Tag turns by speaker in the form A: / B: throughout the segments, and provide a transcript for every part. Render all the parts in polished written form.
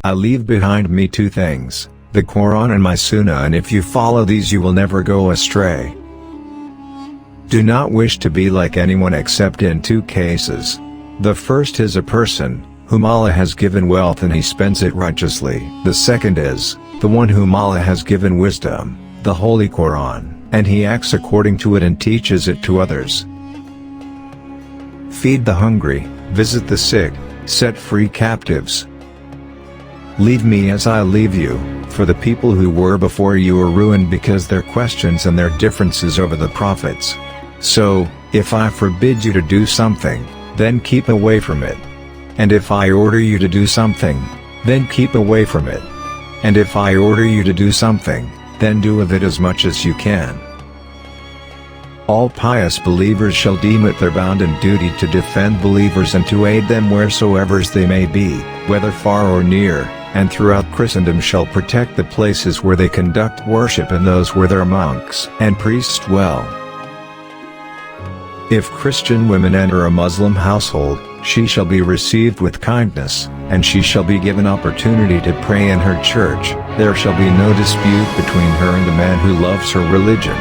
A: I leave behind me two things, the Quran and my Sunnah, and if you follow these you will never go astray. Do not wish to be like anyone except in two cases. The first is a person whom Allah has given wealth and he spends it righteously. The second is the one whom Allah has given wisdom, the Holy Quran, and he acts according to it and teaches it to others. Feed the hungry, visit the sick, set free captives. Leave me as I leave you, for the people who were before you were ruined because their questions and their differences over the prophets. So, if I forbid you to do something, then keep away from it. And if I order you to do something, then keep away from it. And if I order you to do something, then do of it as much as you can. All pious believers shall deem it their bounden duty to defend believers and to aid them wheresoever they may be, whether far or near, and throughout Christendom shall protect the places where they conduct worship and those where their monks and priests dwell. If Christian women enter a Muslim household, she shall be received with kindness, and she shall be given opportunity to pray in her church. There shall be no dispute between her and the man who loves her religion.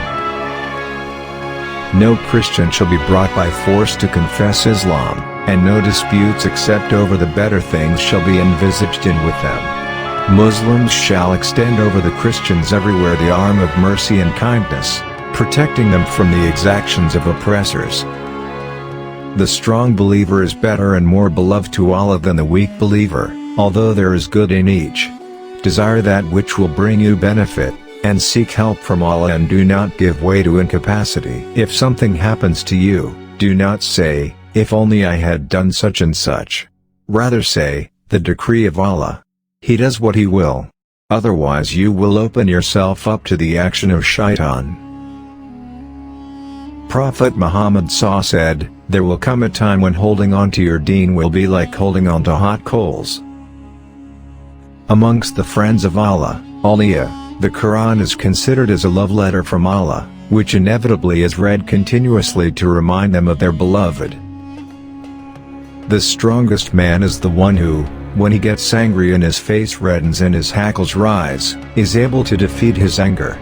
A: No Christian shall be brought by force to confess Islam, and no disputes except over the better things shall be envisaged in with them. Muslims shall extend over the Christians everywhere the arm of mercy and kindness, protecting them from the exactions of oppressors. The strong believer is better and more beloved to Allah than the weak believer, although there is good in each. Desire that which will bring you benefit, and seek help from Allah, and do not give way to incapacity. If something happens to you, do not say, "If only I had done such and such." Rather say, "The decree of Allah. He does what He will." Otherwise you will open yourself up to the action of shaitan. Prophet Muhammad said, "There will come a time when holding on to your deen will be like holding on to hot coals." Amongst the friends of Allah, awliya, the Quran is considered as a love letter from Allah, which inevitably is read continuously to remind them of their beloved. The strongest man is the one who, when he gets angry and his face reddens and his hackles rise, is able to defeat his anger.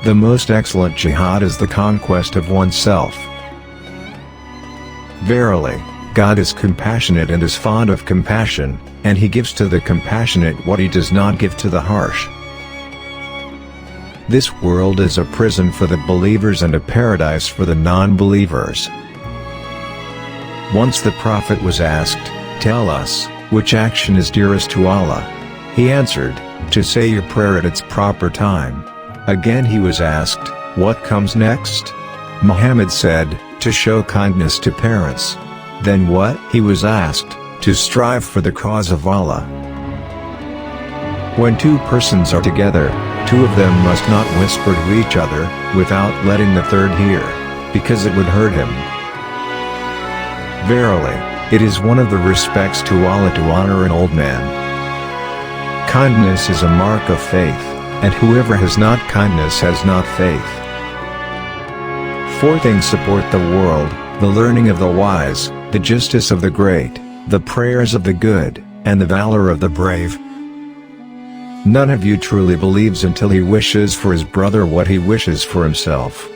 A: The most excellent jihad is the conquest of oneself. Verily, God is compassionate and is fond of compassion, and He gives to the compassionate what He does not give to the harsh. This world is a prison for the believers and a paradise for the non-believers. Once the Prophet was asked, "Tell us, which action is dearest to Allah?" He answered, "To say your prayer at its proper time." Again he was asked, "What comes next?" Muhammad said, "To show kindness to parents." Then what? He was asked, "To strive for the cause of Allah." When two persons are together, two of them must not whisper to each other, without letting the third hear, because it would hurt him. Verily, it is one of the respects to Allah to honor an old man. Kindness is a mark of faith, and whoever has not kindness has not faith. Four things support the world: the learning of the wise, the justice of the great, the prayers of the good, and the valor of the brave. None of you truly believes until he wishes for his brother what he wishes for himself.